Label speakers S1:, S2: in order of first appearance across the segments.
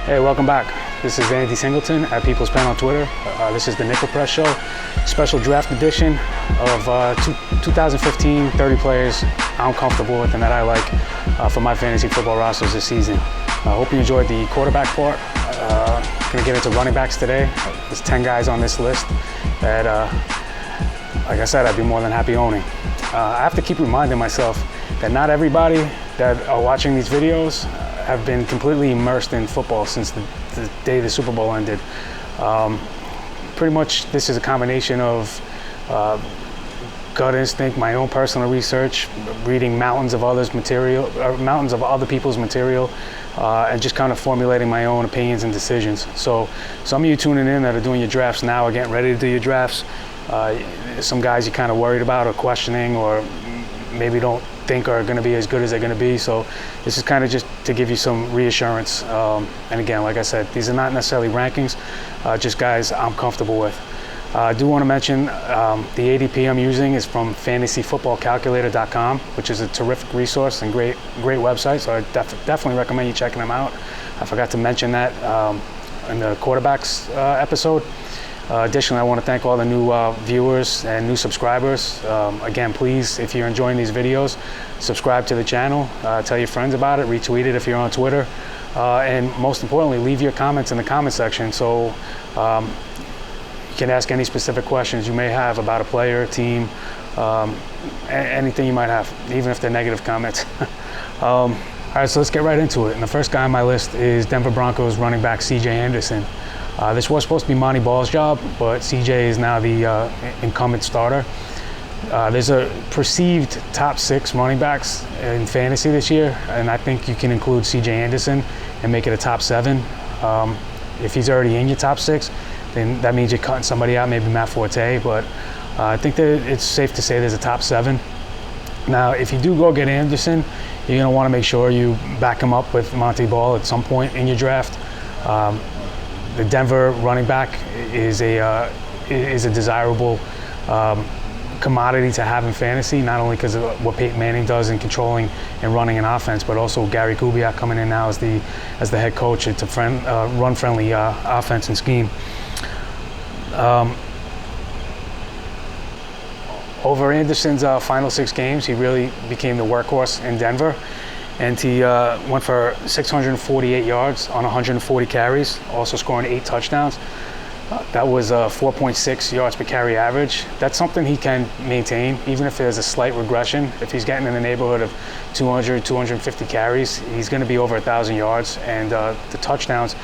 S1: Hey, welcome back. This is Andy Singleton at People's Pen on Twitter. This is the Nickel Press Show, special draft edition of 2015 30 players I'm comfortable with and that I like for my fantasy football rosters this season. I hope you enjoyed the quarterback part. Gonna get into running backs today. There's 10 guys on this list that, like I said, I'd be more than happy owning. I have to keep reminding myself that not everybody that are watching these videos have been completely immersed in football since the day the Super Bowl ended. Pretty much this is a combination of gut instinct, my own personal research, reading mountains of other people's material, and just kind of formulating my own opinions and decisions. So some of you tuning in that are doing your drafts now are getting ready to do your drafts. Some guys you're kind of worried about or questioning, or maybe don't think are going to be as good as they're going to be. So this is kind of just to give you some reassurance. And again, like I said, these are not necessarily rankings, just guys I'm comfortable with. I do want to mention the ADP I'm using is from fantasyfootballcalculator.com, which is a terrific resource and great website. So I definitely recommend you checking them out. I forgot to mention that in the quarterbacks episode. Additionally, I want to thank all the new viewers and new subscribers. Again, please, if you're enjoying these videos, subscribe to the channel, tell your friends about it, retweet it if you're on Twitter, and most importantly, leave your comments in the comment section so you can ask any specific questions you may have about a player, team, anything you might have, even if they're negative comments. All right, so let's get right into it. And the first guy on my list is Denver Broncos running back C.J. Anderson. This was supposed to be Monty Ball's job, but CJ is now the incumbent starter. There's a perceived top 6 running backs in fantasy this year, and I think you can include CJ Anderson and make it a top 7. If he's already in your top 6, then that means you're cutting somebody out, maybe Matt Forte, but I think that it's safe to say there's a top 7. Now, if you do go get Anderson, you're going to want to make sure you back him up with Monty Ball at some point in your draft. The Denver running back is a desirable commodity to have in fantasy, not only because of what Peyton Manning does in controlling and running an offense, but also Gary Kubiak coming in now as the head coach. It's a run-friendly offense and scheme. Over Anderson's final 6 games, he really became the workhorse in Denver. And he went for 648 yards on 140 carries, also scoring 8 touchdowns. That was a 4.6 yards per carry average. That's something he can maintain, even if there's a slight regression. If he's getting in the neighborhood of 200, 250 carries, he's going to be over 1,000 yards, and the touchdowns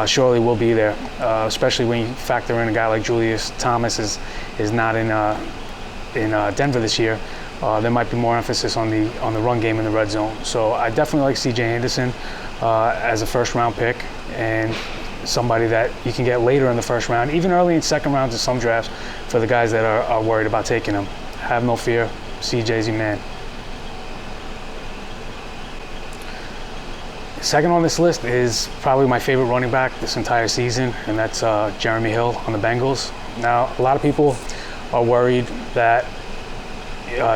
S1: surely will be there, especially when you factor in a guy like Julius Thomas is not in Denver this year. There might be more emphasis on the run game in the red zone. So I definitely like C.J. Anderson as a first-round pick, and somebody that you can get later in the first round, even early in second rounds in some drafts for the guys that are worried about taking him. Have no fear, C.J.'s your man. Second on this list is probably my favorite running back this entire season, and that's Jeremy Hill on the Bengals. Now, a lot of people are worried that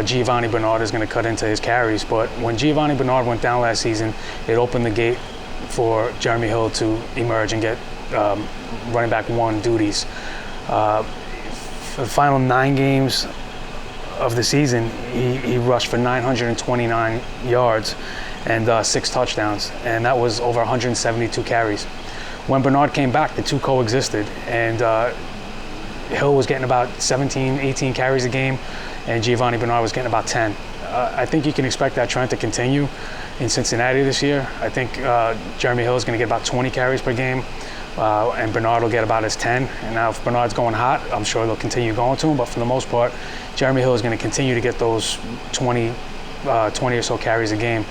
S1: Giovanni Bernard is going to cut into his carries, but when Giovanni Bernard went down last season, it opened the gate for Jeremy Hill to emerge and get running back 1 duties. For the final 9 games of the season, he rushed for 929 yards and 6 touchdowns, and that was over 172 carries. When Bernard came back, the two coexisted, and Hill was getting about 17, 18 carries a game, and Giovanni Bernard was getting about 10. I think you can expect that trend to continue in Cincinnati this year. I think Jeremy Hill is going to get about 20 carries per game, and Bernard will get about his 10. And now if Bernard's going hot, I'm sure they'll continue going to him, but for the most part, Jeremy Hill is going to continue to get those 20 or so carries a game,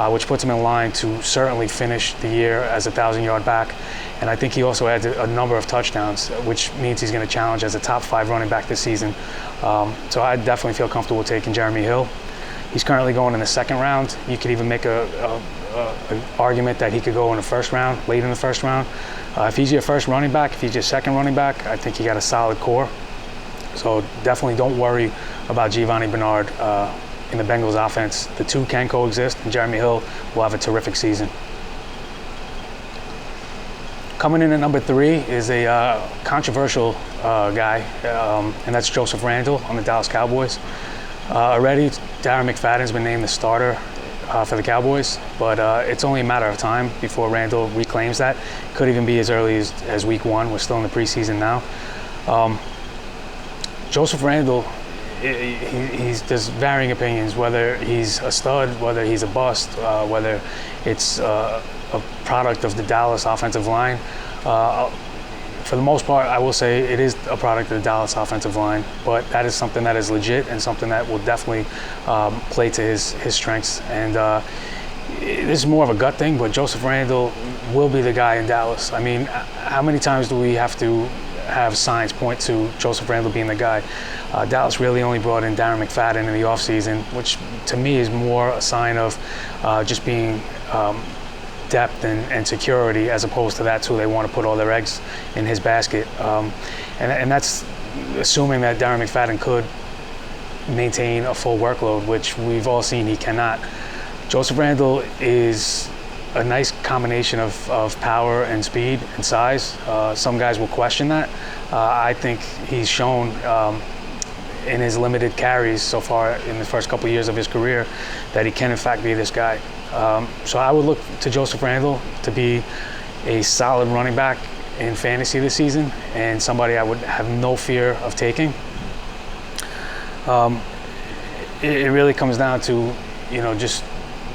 S1: which puts him in line to certainly finish the year as a 1,000-yard back. And I think he also adds a number of touchdowns, which means he's going to challenge as a top 5 running back this season. So I definitely feel comfortable taking Jeremy Hill. He's currently going in the 2nd round. You could even make an argument that he could go in the 1st round, late in the 1st round. If he's your first running back, if he's your second running back, I think you got a solid core. So definitely don't worry about Giovanni Bernard in the Bengals offense. The two can coexist, and Jeremy Hill will have a terrific season. Coming in at number 3 is a controversial guy, and that's Joseph Randle on the Dallas Cowboys. Already, Darren McFadden's been named the starter for the Cowboys, but it's only a matter of time before Randle reclaims that. Could even be as early as week 1. We're still in the preseason now. Joseph Randle, there's varying opinions whether he's a stud, whether he's a bust, whether it's a product of the Dallas offensive line. For the most part, I will say it is a product of the Dallas offensive line, but that is something that is legit and something that will definitely play to his strengths. And this is more of a gut thing, but Joseph Randle will be the guy in Dallas. I mean, how many times do we have to have signs point to Joseph Randle being the guy? Dallas really only brought in Darren McFadden in the offseason, which to me is more a sign of just being depth and security, as opposed to that's who they want to put all their eggs in his basket. And that's assuming that Darren McFadden could maintain a full workload, which we've all seen he cannot. Joseph Randle is a nice combination of power and speed and size. Some guys will question that. I think he's shown in his limited carries so far in the first couple of years of his career that he can in fact be this guy. So I would look to Joseph Randle to be a solid running back in fantasy this season, and somebody I would have no fear of taking. It really comes down to, just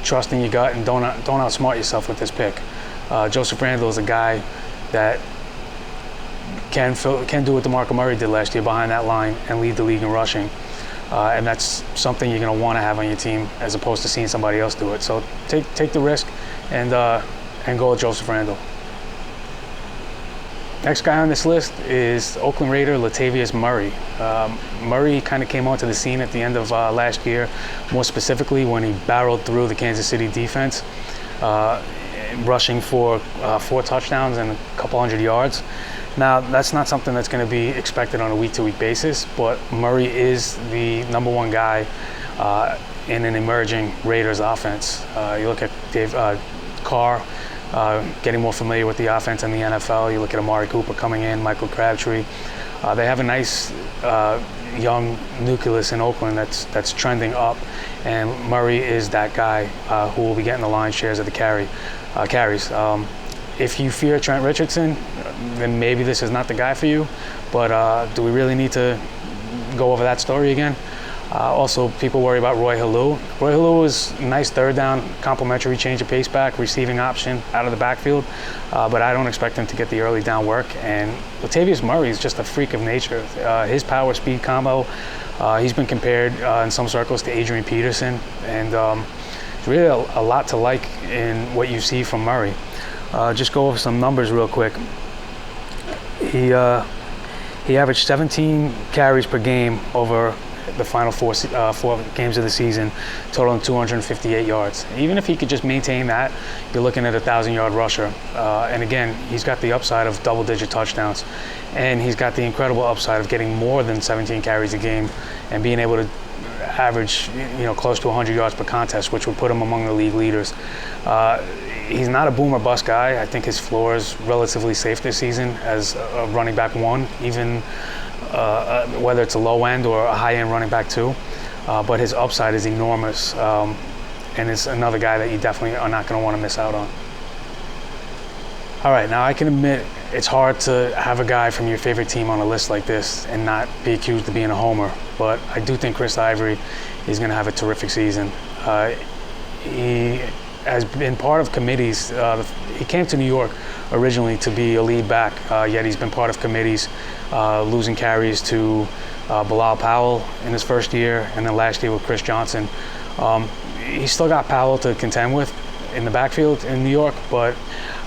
S1: trusting your gut and don't outsmart yourself with this pick. Joseph Randle is a guy that can do what DeMarco Murray did last year behind that line and lead the league in rushing. And that's something you're going to want to have on your team as opposed to seeing somebody else do it. So take the risk and go with Joseph Randle. Next guy on this list is Oakland Raider Latavius Murray. Murray kind of came onto the scene at the end of last year, more specifically when he barreled through the Kansas City defense, rushing for 4 touchdowns and a couple hundred yards. Now, that's not something that's going to be expected on a week-to-week basis, but Murray is the number 1 guy in an emerging Raiders offense. You look at Dave Carr getting more familiar with the offense in the NFL. You look at Amari Cooper coming in, Michael Crabtree. They have a nice young nucleus in Oakland that's trending up, and Murray is that guy who will be getting the lion's shares of the carries. If you fear Trent Richardson, then maybe this is not the guy for you. But do we really need to go over that story again? Also, people worry about Roy Halou. Roy Halou is a nice third down, complimentary change of pace back, receiving option out of the backfield. But I don't expect him to get the early down work. And Latavius Murray is just a freak of nature. His power-speed combo, he's been compared in some circles to Adrian Peterson. And there's really a lot to like in what you see from Murray. Just go over some numbers real quick. He averaged 17 carries per game over the final four games of the season, totaling 258 yards. Even if he could just maintain that, you're looking at a 1,000-yard rusher. And again, he's got the upside of double-digit touchdowns, and he's got the incredible upside of getting more than 17 carries a game and being able to average, close to 100 yards per contest, which would put him among the league leaders. He's not a boom or bust guy. I think his floor is relatively safe this season as a running back 1, even whether it's a low end or a high end running back 2. But his upside is enormous, and it's another guy that you definitely are not going to want to miss out on. All right, now I can admit it's hard to have a guy from your favorite team on a list like this and not be accused of being a homer, but I do think Chris Ivory is going to have a terrific season. He has been part of committees. He came to New York originally to be a lead back, yet he's been part of committees, losing carries to Bilal Powell in his first year, and then last year with Chris Johnson. He's still got Powell to contend with in the backfield in New York, but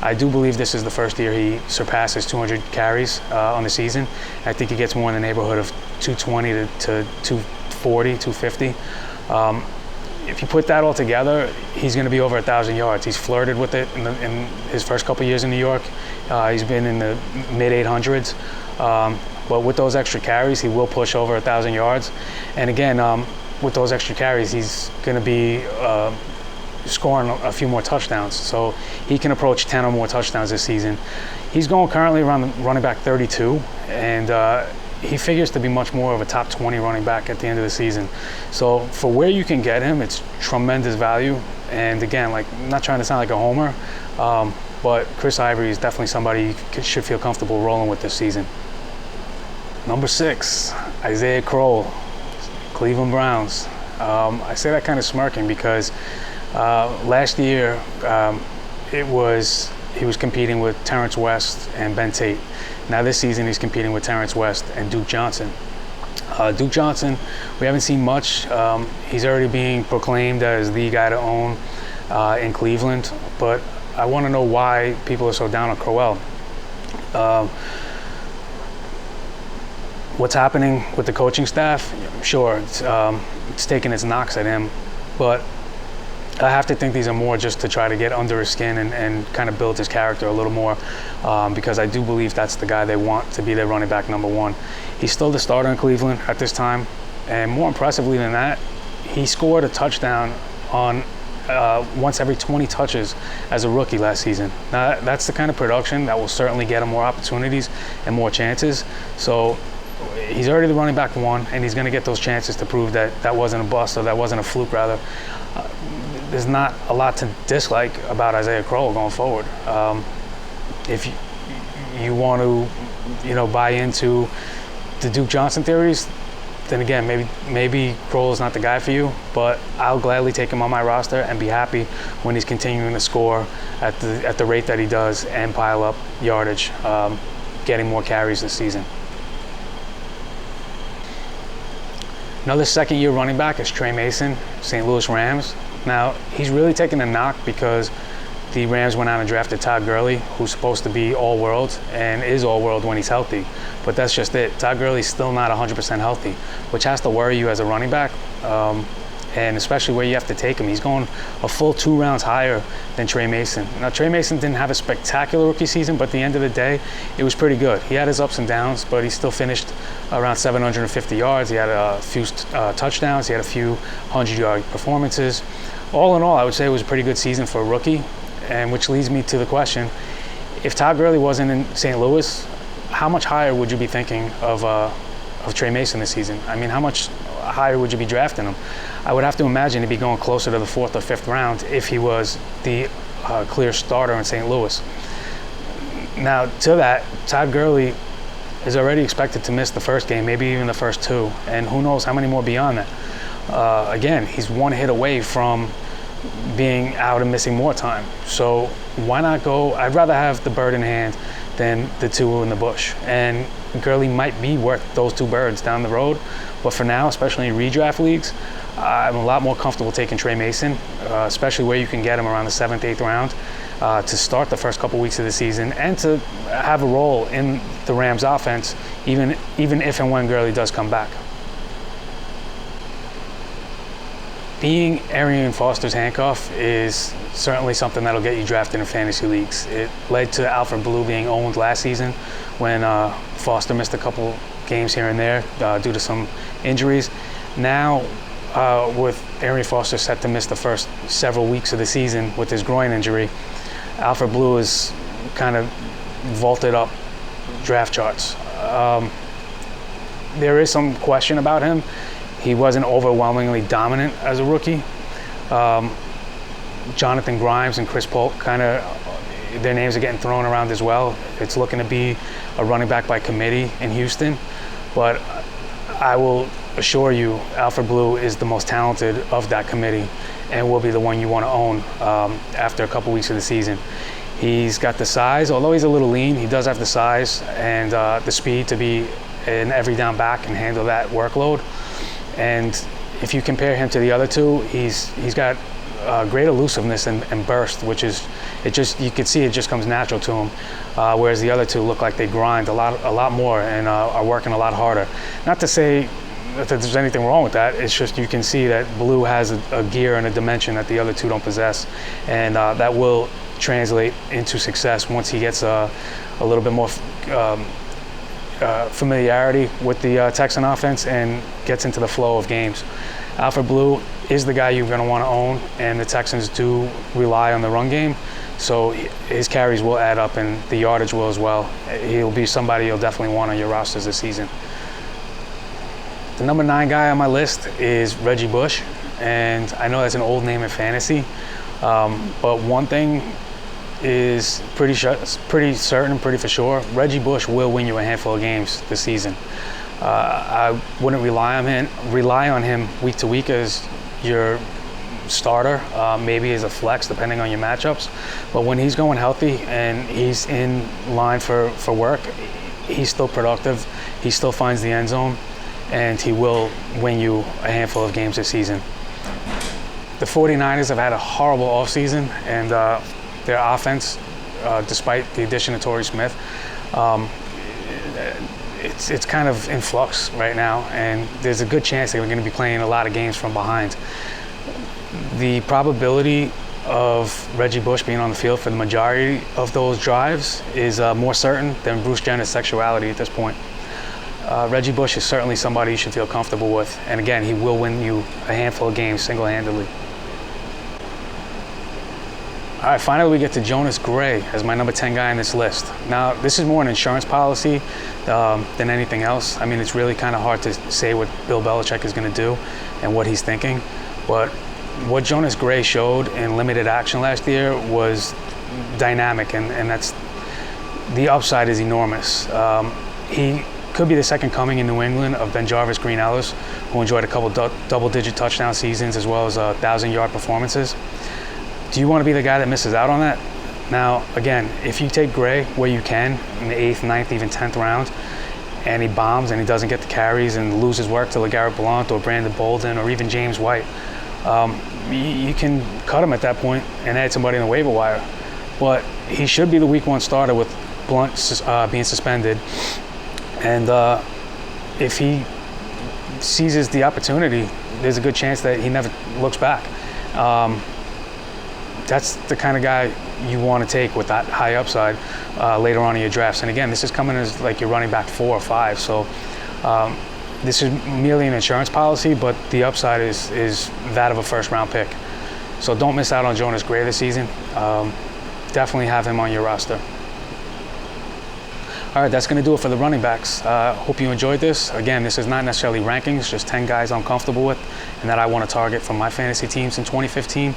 S1: I do believe this is the first year he surpasses 200 carries on the season. I think he gets more in the neighborhood of 220 to 240, 250. If you put that all together, he's going to be over 1,000 yards. He's flirted with it in his first couple years in New York. He's been in the mid-800s. But with those extra carries, he will push over 1,000 yards. And again, with those extra carries, he's going to be scoring a few more touchdowns. So he can approach 10 or more touchdowns this season. He's going currently around the running back 32, and he figures to be much more of a top 20 running back at the end of the season. So for where you can get him, it's tremendous value. And again, like, I'm not trying to sound like a homer, but Chris Ivory is definitely somebody you should feel comfortable rolling with this season. Number 6, Isaiah Crowell, Cleveland Browns. I say that kind of smirking because last year he was competing with Terrence West and Ben Tate. Now this season he's competing with Terrence West and Duke Johnson. Duke Johnson, we haven't seen much. He's already being proclaimed as the guy to own in Cleveland, but I want to know why people are so down on Crowell. What's happening with the coaching staff? Sure, it's taking its knocks at him, but I have to think these are more just to try to get under his skin and kind of build his character a little more, because I do believe that's the guy they want to be their running back number 1. He's still the starter in Cleveland at this time, and more impressively than that, he scored a touchdown on once every 20 touches as a rookie last season. Now that's the kind of production that will certainly get him more opportunities and more chances. So he's already the running back 1, and he's going to get those chances to prove that that wasn't a bust, or that wasn't a fluke rather. There's not a lot to dislike about Isaiah Crowell going forward. If you want to, buy into the Duke Johnson theories, then again, maybe Crowell is not the guy for you. But I'll gladly take him on my roster and be happy when he's continuing to score at the rate that he does and pile up yardage, getting more carries this season. Another second-year running back is Tre Mason, St. Louis Rams. Now, he's really taken a knock because the Rams went out and drafted Todd Gurley, who's supposed to be all-world and is all-world when he's healthy. But that's just it. Todd Gurley's still not 100% healthy, which has to worry you as a running back, and especially where you have to take him. He's going a full 2 rounds higher than Tre Mason. Now, Tre Mason didn't have a spectacular rookie season, but at the end of the day, it was pretty good. He had his ups and downs, but he still finished around 750 yards. He had a few touchdowns. He had a few 100-yard performances. All in all, I would say it was a pretty good season for a rookie, and which leads me to the question, if Todd Gurley wasn't in St. Louis, how much higher would you be thinking of Tre Mason this season? I mean, how much higher would you be drafting him? I would have to imagine he'd be going closer to the 4th or 5th round if he was the clear starter in St. Louis. Now, to that, Todd Gurley is already expected to miss the first game, maybe even the first 2, and who knows how many more beyond that. Again, he's 1 hit away from being out and missing more time. So why not go? I'd rather have the bird in hand than the 2 in the bush. And Gurley might be worth those 2 birds down the road. But for now, especially in redraft leagues, I'm a lot more comfortable taking Tre Mason, especially where you can get him around the 7th, 8th round to start the first couple weeks of the season and to have a role in the Rams offense, even if and when Gurley does come back. Being Arian Foster's handcuff is certainly something that'll get you drafted in fantasy leagues. It led to Alfred Blue being owned last season when Foster missed a couple games here and there due to some injuries. Now, with Arian Foster set to miss the first several weeks of the season with his groin injury, Alfred Blue is kind of vaulted up draft charts. There is some question about him. He wasn't overwhelmingly dominant as a rookie. Jonathan Grimes and Chris Polk their names are getting thrown around as well. It's looking to be a running back by committee in Houston. But I will assure you, Alfred Blue is the most talented of that committee and will be the one you want to own after a couple weeks of the season. He's got the size, although he's a little lean, he does have the size and the speed to be an every down back and handle that workload. And if you compare him to the other 2, he's got great elusiveness and burst, which is you can see it just comes natural to him. Whereas the other 2 look like they grind a lot more and are working a lot harder. Not to say that there's anything wrong with that. It's just you can see that Blue has a gear and a dimension that the other 2 don't possess, and that will translate into success once he gets a little bit more familiarity with the Texan offense and gets into the flow of games. Alfred Blue is the guy you're going to want to own, and the Texans do rely on the run game, so his carries will add up and the yardage will as well. He'll be somebody you'll definitely want on your rosters this season. The number 9 guy on my list is Reggie Bush, and I know that's an old name in fantasy, but one thing is pretty certain, pretty for sure. Reggie Bush will win you a handful of games this season. I wouldn't rely on him week to week as your starter, maybe as a flex depending on your matchups. But when he's going healthy and he's in line for work, he's still productive. He still finds the end zone, and he will win you a handful of games this season. The 49ers have had a horrible offseason, and their offense, despite the addition of Torrey Smith, it's kind of in flux right now, and there's a good chance they're going to be playing a lot of games from behind. The probability of Reggie Bush being on the field for the majority of those drives is more certain than Bruce Jenner's sexuality at this point. Reggie Bush is certainly somebody you should feel comfortable with, and again, he will win you a handful of games single-handedly. All right, finally we get to Jonas Gray as my number 10 guy on this list. Now, this is more an insurance policy than anything else. I mean, it's really kind of hard to say what Bill Belichick is going to do and what he's thinking. But what Jonas Gray showed in limited action last year was dynamic, and that's the upside is enormous. He could be the second coming in New England of Ben-Jarvis Green-Ellis, who enjoyed a couple double-digit touchdown seasons as well as 1,000-yard performances. Do you want to be the guy that misses out on that? Now, again, if you take Gray where you can in the 8th, 9th, even 10th round, and he bombs and he doesn't get the carries and loses work to LeGarrette Blount or Brandon Bolden or even James White, you can cut him at that point and add somebody in the waiver wire. But he should be the week 1 starter with Blount being suspended. And if he seizes the opportunity, there's a good chance that he never looks back. That's the kind of guy you want to take with that high upside later on in your drafts. And again, this is coming as like your running back 4 or 5. So this is merely an insurance policy, but the upside is that of a first-round pick. So don't miss out on Jonas Gray this season. Definitely have him on your roster. All right, that's going to do it for the running backs. Hope you enjoyed this. Again, this is not necessarily rankings, just 10 guys I'm comfortable with and that I want to target from my fantasy teams in 2015.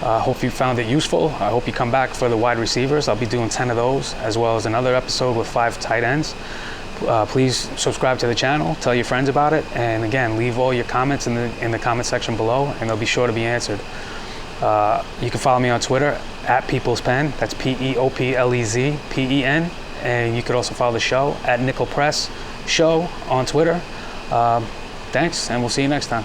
S1: Hope you found it useful. I hope you come back for the wide receivers. I'll be doing 10 of those, as well as another episode with 5 tight ends. Please subscribe to the channel, tell your friends about it, and again, leave all your comments in the comment section below, and they'll be sure to be answered. You can follow me on Twitter at PeoplesPen. That's PeoplesPen. And you could also follow the show at Nickel Press Show on Twitter. Thanks, and we'll see you next time.